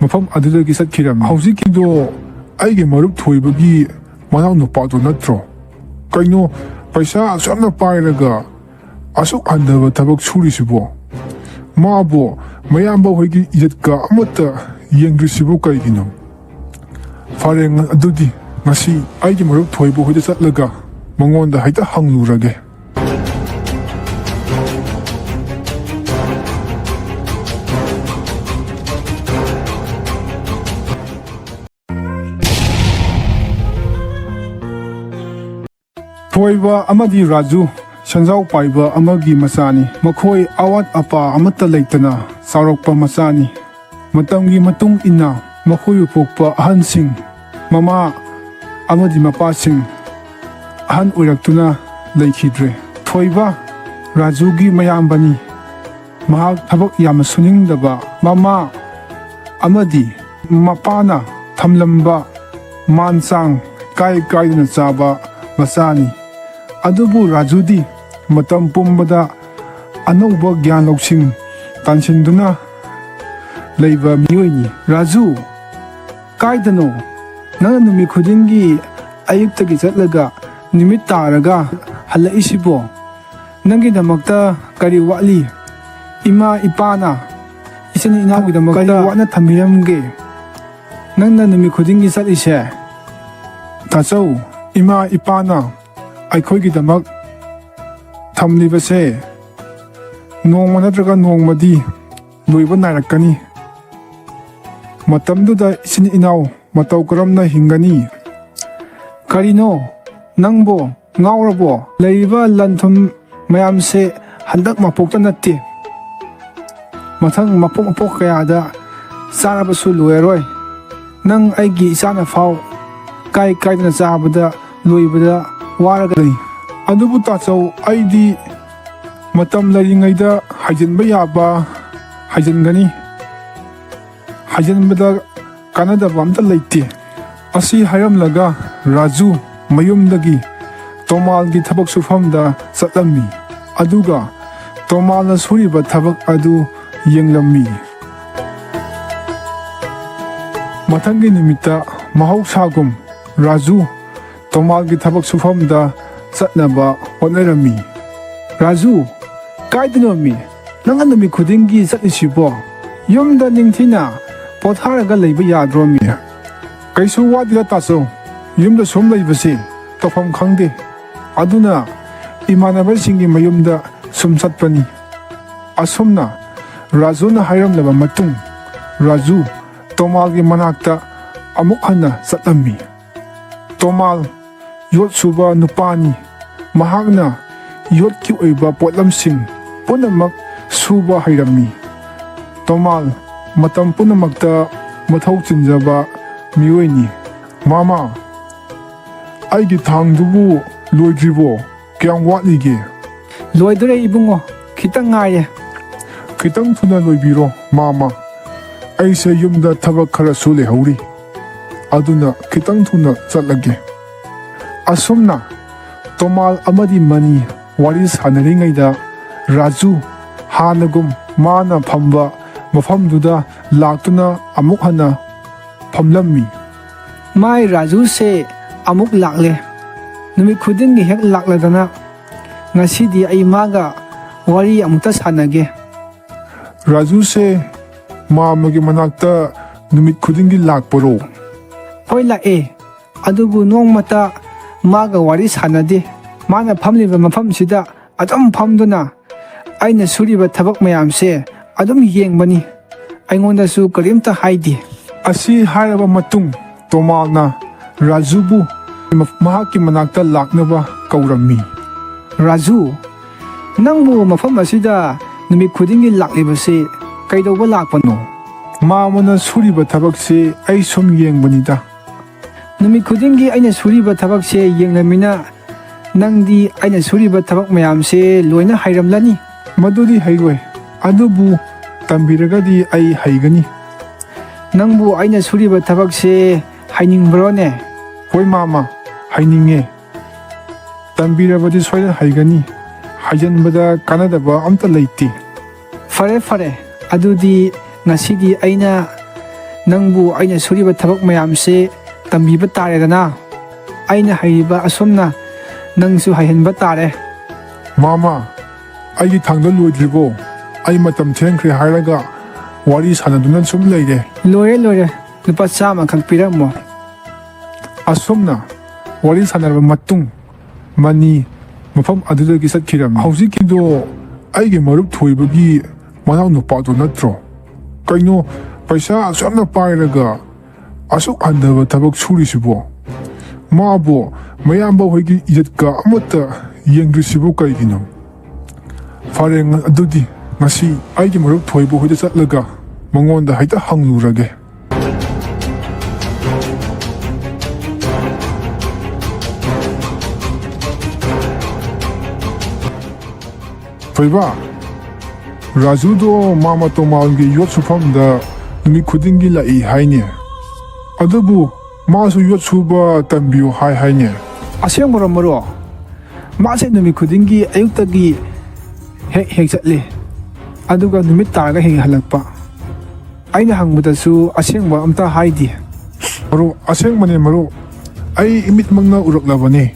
mafam adudagi satkiram. Haujikido aige marup thoibagi manau nupado natro. Kaino paisa asana pairaga asuk handaba tabak surisibo. Maabo mayamba hoigi ijatka amata yengrisibo kaigino. Fareng adudi ngasi aige marup thoibo hoida satlaga mangonda haita hanglurage. Thoiba amadi Raju Sanjau paiba amagi masani makhoi awat apa amata leitana saurokpa masani matamgi matung ina makhoi upokpa ahansing mama amadi mapasing ahan oiraktuna leikhidre. Thoiba Rajugi mayambani mahak thabak yam suningdaba mama amadi mapana thamlamba mansang kai kaidana chaba masani. Adubu Rajudi matam pumbada anauba gyan Lousing tansinduna Leiba miyoini. Raju kaidano nang numi khudingi ayuktagi chatlaga nimit taraga halaisibo nangi damakta kari wali ima ipana isani inawi damakta wana thamiramge nangna numi khudingi chatise tachau ima ipana ꯑꯩꯈꯣꯏꯒꯤꯗꯃꯛ ꯊꯝꯂꯤꯕꯁꯦ ꯅꯣꯡꯃ ꯅꯠꯇ꯭ꯔꯒ ꯅꯣꯡꯃꯗꯤ ꯂꯣꯏꯕ ꯅꯥꯏꯔꯛꯀꯅꯤ. ꯃꯇꯝꯗꯨꯗ ꯏꯆꯤꯟ ꯏꯅꯥꯎ ꯃꯇꯧ ꯀꯔꯝꯅ ꯍꯤꯡꯒꯅꯤ? ꯀꯔꯤꯅꯣ ꯅꯪꯕꯣ ꯉꯥꯎꯔꯕꯣ? ꯂꯩꯔꯤꯕ ꯂꯟ ꯊꯨꯝ ꯃꯌꯥꯝꯁꯦ ꯍꯟꯗꯛ ꯃꯄꯣꯛꯇ ꯅꯠꯇꯦ, ꯃꯊꯪ ꯃꯄꯣꯛ ꯀꯌꯥꯗ ꯆꯥꯔꯕꯁꯨ ꯂꯣꯏꯔꯔꯣꯏ. ꯅꯪ ꯑꯩꯒꯤ ꯏꯆꯥꯅ ꯐꯥꯎ ꯀꯥꯏꯗꯅ ꯆꯥꯕꯗ ꯂꯣꯏꯕꯗ 와라가 아두부 따서 아이디 마땀 라링아이다 하이젠바 야바 하이젠가니 하이젠바다 까나다 밤다 레이티 아시 하염라가 라주 마욤다기 토말기 타박 수팜다 삿람미 아두가 토말나 소리바 타박 아두 옌람미 마탕기 니미타 마하우사금 라주 토말기 타박 수팜다 삿나바 오네라미. Raju kaidanomi nanganami khudingi satisibo yumda ningthina potharaga leiba yadromi. Kaisu wadila taso yumda som leibasi tofam khangde aduna imanabasingi mayumda sum satpani. Asomna Rajuna hairamlaba matung Raju Tomalgi manakta amuk hana satlami. Tomal yot suba nupani mahagna yot ki oiba potlamsing punamak suba hairami. Tomal matam punamakta mathau chinjaba miyoini. Mama aigi thangdubu loidribo kyang watlige? Loidre ibungo khitang ngaye. Khitang thuna loibiro mama. Aise yumda thabak khara su lehauri aduna khitang thuna chatlage. Asomna Tomal amadi mani wari sanaringaida Raju hanagum mana phamba mafamduda laktuna amuk hana phamlammi. Mai Raju se amuk lakle numi khudingi hek lakladana ngasidi ai maga wari amukta sanage. Raju se mamagi manakta numit khudingi lakparo? Hoi lae adubu nongmata maga wari sanade. Mana phamliba mafamsida adum phamduna aina suriba thabak mayamse adum yengbani. Aingondasu karimta haidi. Asi hairaba matung Tomalna Rajubu mahaki manakta laknaba kaurammi. Raju nangbu mafam asida numi khudingi laklibase kaidauba lakpano? Mamana suriba thabakse ai sum yengbanida. Numi khudingi aina suriba thabakse yenglamina nangdi aina suriba thabak mayamse loina hairamlani. Madudi hairoi adubu tambiragadi ai haigani. Nangbu aina suriba thabakse hainingbrone? Hoi mama haininge. Tambirabadi soida haigani. Haijanbada kanadaba amta leiti. Fare adudi ngasidi aina ꯅꯪꯕꯨ ꯑꯩꯅ ꯁꯨꯔꯤꯕ ꯊꯕꯛ ꯃꯌꯥꯝꯁꯦ ꯇꯝꯕꯤꯕ ꯇꯥꯔꯦꯗꯅ ꯑꯩꯅ ꯍꯩꯔꯤꯕ ꯑꯁꯨꯝꯅ ꯅꯪꯁꯨ ꯍꯩꯍꯟꯕ ꯇꯥꯔꯦ ꯃꯥꯃꯥ ꯑꯩꯒꯤ ꯊꯥꯡꯗ ꯂꯣꯏꯗ꯭ꯔꯤꯕꯣ ꯑꯩ ꯃꯇꯝ ꯊꯦꯡꯈ꯭ꯔꯦ ꯍꯥꯏꯔꯒ ꯋꯥꯔꯤ ꯁꯥꯟꯅꯗꯨꯅ ꯁꯨꯝ ꯂꯩꯔꯦ ꯂꯣꯏꯔꯦ ꯂꯨꯄꯥ 100 ꯈꯛ ꯄꯤꯔꯝꯃꯣ ꯑꯁꯨꯝꯅ ꯋꯥꯔꯤ ꯁꯥꯟꯅꯔꯕ ꯃꯇꯨꯡ ꯃꯅꯤ ꯃꯐꯝ ꯑꯗꯨꯗꯒꯤ ꯆꯠꯈꯤꯔꯝꯃꯤ ꯍꯧꯖꯤꯛꯀꯤꯗꯣ ꯑꯩꯒꯤ ꯃꯔꯨꯞ ꯊꯣꯏꯕꯒꯤ ꯃꯅꯥꯎ ꯅꯨꯄꯥꯗꯣ ꯅꯠꯇ꯭ꯔꯣ ꯀꯩꯅꯣ ꯄꯩꯁꯥ ꯑꯁꯨꯛꯌꯥꯝꯅ ꯄꯥꯏꯔꯒ ꯑꯁꯨꯛ ꯍꯟꯊꯕ ꯊꯕꯛ ꯁꯨꯔꯤꯁꯤꯕꯣ ꯃꯥꯕꯨ ꯃꯌꯥꯝꯕ ꯍꯣꯏꯒꯤ ꯏꯖꯠꯀ ꯑꯃꯠꯇ ꯌꯦꯡꯗ꯭ꯔꯤꯁꯤꯕꯨ ꯀꯩꯒꯤꯅꯣ ꯐꯔꯦ ꯑꯗꯨꯗꯤ ꯉꯁꯤ ꯑꯩꯒꯤ ꯃꯔꯨꯞ ꯊꯣꯏꯕ ꯍꯣꯏꯗ ꯆꯠꯂꯒ ꯃꯉꯣꯟꯗ ꯍꯦꯛꯇ ꯍꯪꯂꯨꯔꯒꯦ ꯊꯣꯏꯕ ꯔꯥꯖꯨꯗꯣ ꯃꯥꯃ ꯇꯣꯃꯥꯜꯒꯤ ꯌꯣꯠ ꯁꯨꯐꯝꯗ ꯅꯨꯃꯤꯠ ꯈꯨꯗꯤꯡꯒꯤ ꯂꯥꯛꯏ ꯍꯥꯏꯅꯦ ꯑꯗꯨꯕꯨ ꯃꯥꯁꯨ ꯌꯣꯠ ꯁꯨꯕ ꯇꯝꯕꯤꯌꯨ ꯍꯥꯏꯅꯦ ꯑꯁꯦꯡꯕꯔꯣ ꯃꯔꯨꯞ ꯃꯥꯁꯦ ꯅꯨꯃꯤꯠ ꯈꯨꯗꯤꯡꯒꯤ ꯑꯌꯨꯛꯇꯒꯤ ꯍꯦꯛ ꯆꯠꯂꯤ ꯑꯗꯨꯒ ꯅꯨꯃꯤꯠ ꯇꯥꯔꯒ ꯍꯦꯛ ꯍꯜꯂꯛꯄ ꯑꯩꯅ ꯍꯪꯕꯗꯁꯨ ꯑꯁꯦꯡꯕ ꯑꯝꯇ ꯍꯥꯏꯗꯦ ꯃꯔꯨꯞ ꯑꯁꯦꯡꯕꯅꯦ ꯃꯔꯨꯞ ꯑꯩ ꯏꯃꯤꯠꯃꯛꯅ ꯎꯔꯛꯂꯕꯅꯦ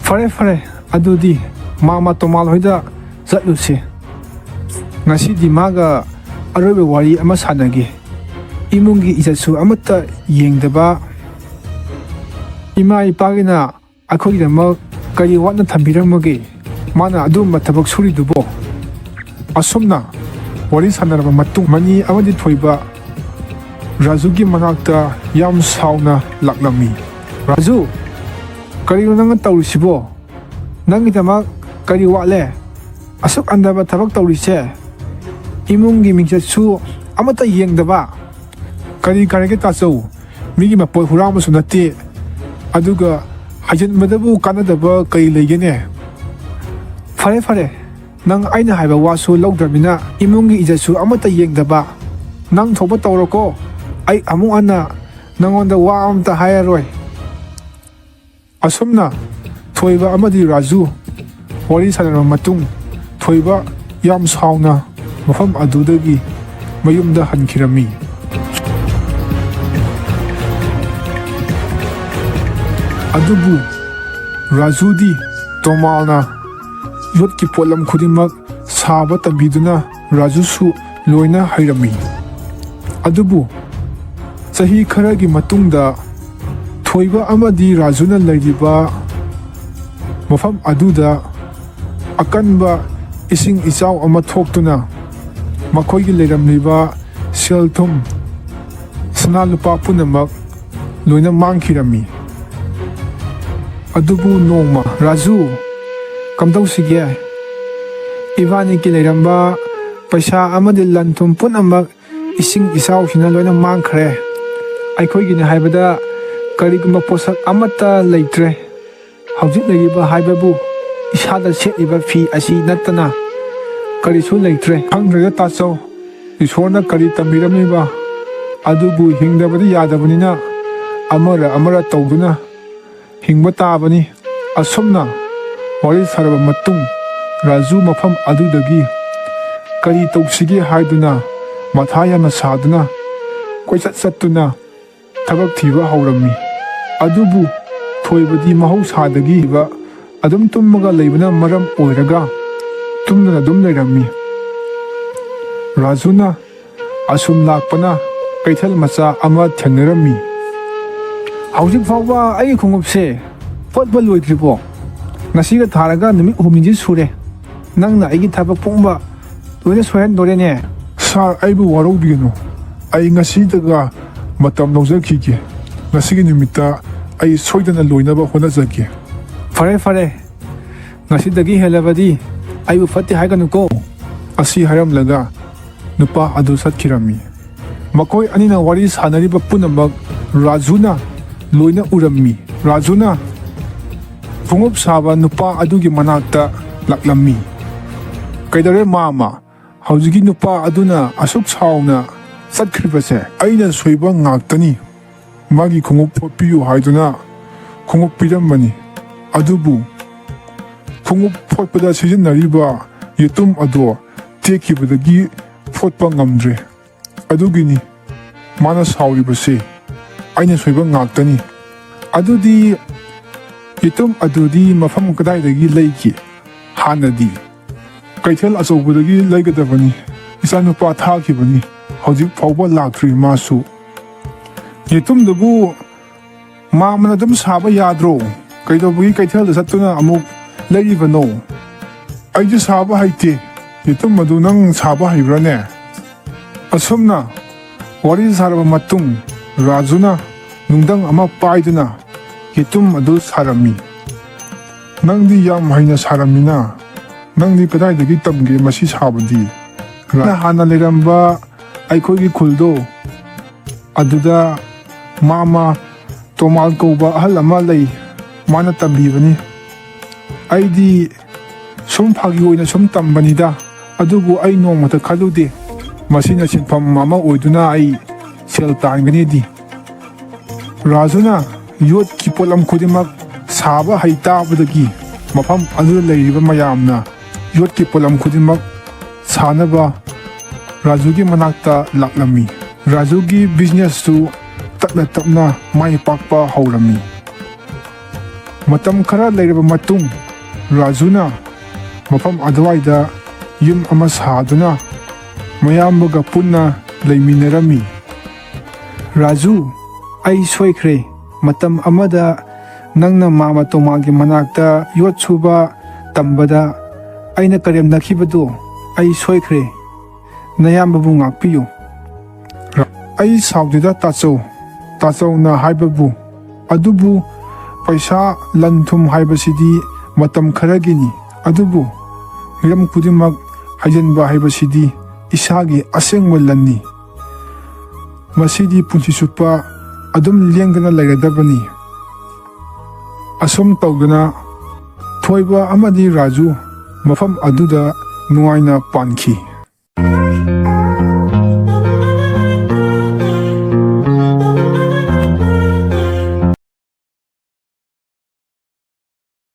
ꯐꯔꯦ ꯑꯗꯨꯗꯤ ꯃꯥꯃ ꯇꯣꯃꯥꯜ ꯍꯣꯏꯗ ꯆꯠꯂꯨꯁꯤ ꯉꯁꯤꯗꯤ ꯃꯥꯒ ꯑꯔꯣꯏꯕ ꯋꯥꯔꯤ ꯑꯃ ꯁꯥꯟꯅꯒꯦ 이몽기 이자수 아무따 yengdaba 이마 이빠기나 아코기다막 까지 왔는 담비랑먹이 마나 아두마 타박 소리두보 아솜나 와리 사나라바 마뚱 마니 아마디 토이바 라주기 마낙다 얌 사우나 락람미 라주 까리로 nangan tawrisibo nangidamak 까리 와레 asuk andaba tabak tawrise 이몽기 밍자수 아무따 yengdaba kari karage tasau migi mapol hurama sunati aduga hajan madabu kanadaba kai legene fare nang aina haiba wasu lawdramina imungi ijasu amata yengdaba nang thoba tawroko ai amu ana nangonda wa amta hayaroi asumna thoiba amadi raju wari sanara matung thoiba yam sauna mafam adudagi mayumda hankirami adubu Rajudi Tomalna yotki polam khudimak saba tabiduna Rajusu loina hairami adubu sahi kharagi matungda thoiba amadi Rajuna laidiba mafam aduda akanba ising isaw ama thoktuna makhoigi leiramliba selthum sana lupa punamak loina mangkhirami adubu nongma Raju kamdausige ibani ki leiramba paisa amadi lanthum punamak ising isaw hina loina mangkhre aikhoi ni haibada kariguma posak amata leitre haujuk leiba haibabu isada setiba fi asi natana karisu leitre hangrega taso isona kari tamiramiba adubu hingdabadi yadabunina amara tawduna hingba tabani asumna wari saraba matung Raju mafam adudagi kari tawsigi haiduna mathaya na saduna koisat satuna tabak thiba haurammi adubu thoibadi mahau sadagi ba adum tummaga leibana maram oiraga tumna dum leirammi Rajuna asum lakpana kaithal macha ama thengnarami haujuk fawba ai khungupse potba loidribo ngasiga tharaga numit humiji sure nangna aigi thabak pungba loina soyan dorene sar aibu warobigino ai ngasidaga matam lawjakige ngasigi numita ai soidana loinaba honajake fare ngasidagi helabadi aibu fatti haiganuko asi haramlaga nupa adu satkirami makoi anina wari sanariba punamak Rajuna loina urammi Rajuna phungup saba nupa adugi manakta laklammi kaidare mama haujigi nupa aduna asuk sauna satkribase aina soiba ngaktani magi khungup photpiyu haiduna khungup piramani adubu khungup photpada sijinnariba yetum ado tekibadagi photpa ngamdre adugini ꯃꯥꯅ ꯁꯥꯎꯔꯤꯕꯁꯦ ꯑꯩꯅ ꯁꯣꯏꯕ ꯉꯥꯛꯇꯅꯤ꯫ ꯑꯗꯨꯗꯤ ꯌꯦꯇꯨꯝ ꯑꯗꯨꯗꯤ ꯃꯐꯝ ꯀꯗꯥꯏꯗꯒꯤ ꯂꯩꯒꯦ? ꯍꯥꯟꯅꯗꯤ ꯀꯩꯊꯦꯜ ꯑꯆꯧꯕꯗꯒꯤ ꯂꯩꯒꯗꯕꯅꯤ꯫ ꯏꯆꯥꯅꯨꯄꯥ ꯊꯥꯈꯤꯕꯅꯤ, ꯍꯧꯖꯤꯛ ꯐꯥꯎꯕ ꯂꯥꯛꯇ꯭ꯔꯤ ꯃꯥꯁꯨ꯫ ꯌꯦꯇꯨꯝꯗꯨꯕꯨ ꯃꯥꯝꯃꯅ ꯑꯗꯨꯝ ꯁꯥꯕ ꯌꯥꯗ꯭ꯔꯣ? ꯀꯩꯗꯧꯕꯒꯤ ꯀꯩꯊꯦꯜꯗ ꯆꯠꯇꯨꯅ ꯑꯃꯨꯛ ꯂꯩꯔꯤꯕꯅꯣ? ꯑꯩꯁꯨ ꯁꯥꯕ ꯍꯩꯇꯦ꯫ ꯌꯦꯇꯨꯝ ꯑꯗꯨ ꯅꯪ ꯁꯥꯕ ꯍꯩꯕ꯭ꯔꯥꯅꯦ? ꯑꯁꯨꯝꯅ ꯋꯥꯔꯤ ꯁꯥꯔꯕ ꯃꯇꯨꯡ ꯔꯥꯖꯨꯅ ꯅꯨꯡꯙꯪ ꯑꯃ ꯄꯥꯏꯗꯨꯅ ꯌꯦꯇꯨꯝ ꯑꯗꯨ ꯁꯥꯔꯝꯃꯤ꯫ ꯅꯪꯗꯤ ꯌꯥꯝ ꯍꯩꯅ ꯁꯥꯔꯝꯃꯤꯅ, ꯅꯪꯗꯤ ꯀꯗꯥꯏꯗꯒꯤ ꯇꯝꯒꯦ ꯃꯁꯤ ꯁꯥꯕꯗꯤ? ꯍꯥꯟꯅ ꯂꯩꯔꯝꯕ ꯑꯩꯈꯣꯏꯒꯤ ꯈꯨꯜꯗꯣ, ꯑꯗꯨꯗ ꯃꯥꯝꯃ ꯇꯣꯃꯥꯜ ꯀꯧꯕ ꯑꯍꯜ ꯑꯃ ꯂꯩ, ꯃꯥꯅ ꯇꯝꯕꯤꯕꯅꯤ꯫ ꯑꯩꯗꯤ ꯁꯨꯝ ꯐꯥꯒꯤ ꯑꯣꯏꯅ ꯁꯨꯝ ꯇꯝꯕꯅꯤꯗ, ꯑꯗꯨꯕꯨ ꯑꯩ ꯅꯣꯡꯃꯇ ꯈꯜꯂꯨꯗꯦ ꯃꯁꯤꯅ ꯁꯤꯟꯐꯝ ꯑꯃ ꯑꯣꯏꯗꯨꯅ ꯑꯩ ꯁꯦꯜ ꯇꯥꯟꯒꯅꯤꯗꯤ꯫ ꯔꯥꯖꯨꯅ ꯌꯣꯠꯀꯤ ꯄꯣꯠꯂꯝ ꯈꯨꯗꯤꯡꯃꯛ ꯁꯥꯕ ꯍꯩꯇꯥꯕꯗꯒꯤ ꯃꯐꯝ ꯑꯗꯨꯗ ꯂꯩꯔꯤꯕ ꯃꯌꯥꯝꯅ ꯌꯣꯠꯀꯤ ꯄꯣꯠꯂꯝ ꯈꯨꯗꯤꯡꯃꯛ ꯁꯥꯅꯕ ꯔꯥꯖꯨꯒꯤ ꯃꯅꯥꯛꯇ ꯂꯥꯛꯂꯝꯃꯤ꯫ ꯔꯥꯖꯨꯒꯤ ꯕꯤꯖꯤꯅꯦꯁꯁꯨ ꯇꯞꯅ ꯇꯞꯅ ꯃꯥꯏ ꯄꯥꯛꯄ ꯍꯧꯔꯝꯃꯤ꯫ ꯃꯇꯝ ꯈꯔ ꯂꯩꯔꯕ ꯃꯇꯨꯡ ꯔꯥꯖꯨꯅ ꯃꯐꯝ ꯑꯗꯨꯋꯥꯏꯗ ꯌꯨꯝ ꯑꯃ ꯁꯥꯗꯨꯅ ꯃꯌꯥꯝꯕꯒ ꯄꯨꯟꯅ ꯂꯩꯃꯤꯟꯅꯔꯝꯃꯤ꯫ ꯔꯥꯖꯨ, ꯑꯩ ꯁꯣꯏꯈ꯭ꯔꯦ꯫ ꯃꯇꯝ ꯑꯃꯗ ꯅꯪꯅ ꯃꯥꯝꯃ ꯇꯣꯃꯥꯜꯒꯤ ꯃꯅꯥꯛꯇ ꯌꯣꯠ ꯁꯨꯕ ꯇꯝꯕꯗ ꯑꯩꯅ ꯀꯔꯦꯝꯅꯈꯤꯕꯗꯣ ꯑꯩ ꯁꯣꯏꯈ꯭ꯔꯦ꯫ ꯅꯌꯥꯝꯕꯕꯨ ꯉꯥꯛꯄꯤꯌꯨ꯫ ꯑꯩ ꯁꯥꯎꯗꯦꯗ ꯇꯥꯆꯧ, ꯇꯥꯆꯧꯅ ꯍꯥꯏꯕꯕꯨ, ꯑꯗꯨꯕꯨ ꯄꯩꯁꯥ ꯂꯟ ꯊꯨꯝ ꯍꯥꯏꯕꯁꯤꯗꯤ ꯃꯇꯝ ꯈꯔꯒꯤꯅꯤ, ꯑꯗꯨꯕꯨ ꯍꯤꯔꯝ ꯈꯨꯗꯤꯡꯃꯛ ꯍꯩꯖꯤꯟꯕ ꯍꯥꯏꯕꯁꯤꯗꯤ ꯏꯁꯥꯒꯤ ꯑꯁꯦꯡꯕ ꯂꯟꯅꯤ꯫ ꯃꯁꯤꯗꯤ ꯄꯨꯟꯁꯤ ꯆꯨꯞꯄ ꯑꯗꯨꯝ ꯂꯦꯡꯗꯅ ꯂꯩꯔꯗꯕꯅꯤ꯫ ꯑꯁꯨꯝ ꯇꯧꯗꯅ ꯊꯣꯏꯕ ꯑꯃꯗꯤ ꯔꯥꯖꯨ ꯃꯐꯝ ꯑꯗꯨꯗ ꯅꯨꯡꯉꯥꯏꯅ ꯄꯥꯟꯈꯤ꯫